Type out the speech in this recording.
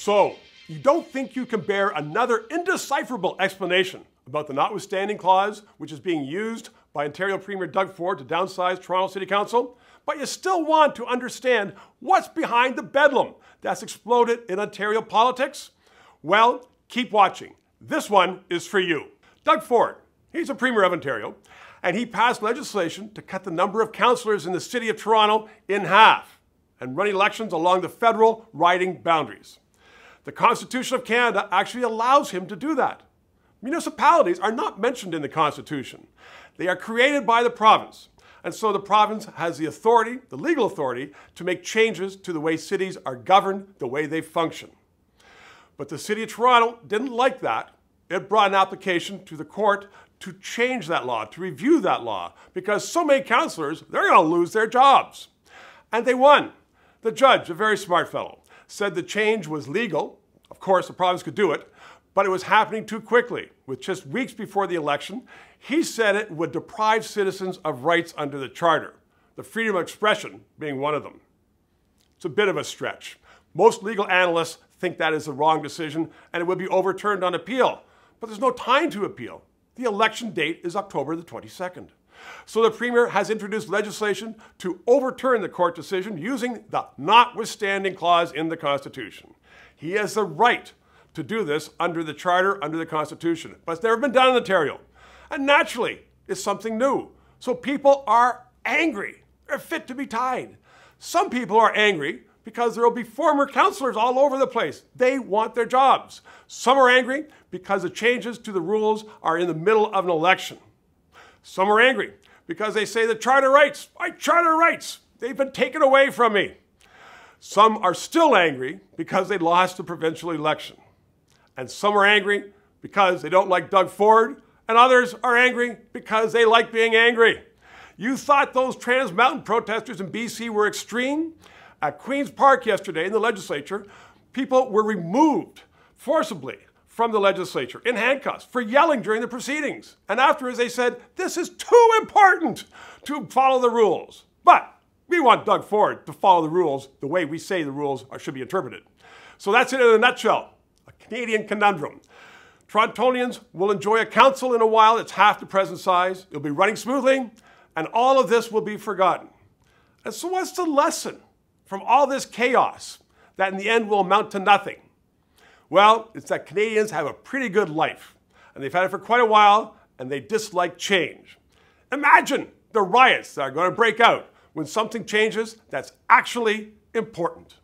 So, you don't think you can bear another indecipherable explanation about the notwithstanding clause, which is being used by Ontario Premier Doug Ford to downsize Toronto City Council, but you still want to understand what's behind the bedlam that's exploded in Ontario politics? Well, keep watching. This one is for you. Doug Ford, he's a Premier of Ontario, and he passed legislation to cut the number of councillors in the City of Toronto in half and run elections along the federal riding boundaries. The Constitution of Canada actually allows him to do that. Municipalities are not mentioned in the Constitution. They are created by the province, and so the province has the authority, the legal authority, to make changes to the way cities are governed, the way they function. But the City of Toronto didn't like that. It brought an application to the court to change that law, to review that law, because so many councillors, they're going to lose their jobs. And they won. The judge, a very smart fellow, said the change was legal. Of course, the province could do it, but it was happening too quickly. With just weeks before the election, he said it would deprive citizens of rights under the Charter, the freedom of expression being one of them. It's a bit of a stretch. Most legal analysts think that is the wrong decision and it would be overturned on appeal, but there's no time to appeal. The election date is October the 22nd. So the Premier has introduced legislation to overturn the court decision using the notwithstanding clause in the Constitution. He has the right to do this under the Charter, under the Constitution, but it's never been done in Ontario. And naturally, it's something new. So people are angry. They're fit to be tied. Some people are angry because there will be former councillors all over the place. They want their jobs. Some are angry because the changes to the rules are in the middle of an election. Some are angry because they say the charter rights, my charter rights, they've been taken away from me. Some are still angry because they lost the provincial election. And some are angry because they don't like Doug Ford, and others are angry because they like being angry. You thought those Trans Mountain protesters in BC were extreme? At Queen's Park yesterday in the legislature, people were removed forcibly from the legislature in handcuffs for yelling during the proceedings. And afterwards they said, this is too important to follow the rules. But we want Doug Ford to follow the rules the way we say the rules should be interpreted. So that's it in a nutshell, a Canadian conundrum. Torontonians will enjoy a council in a while that's half the present size. It'll be running smoothly, and all of this will be forgotten. And so what's the lesson from all this chaos that in the end will amount to nothing? Well, it's that Canadians have a pretty good life, and they've had it for quite a while, and they dislike change. Imagine the riots that are going to break out when something changes that's actually important.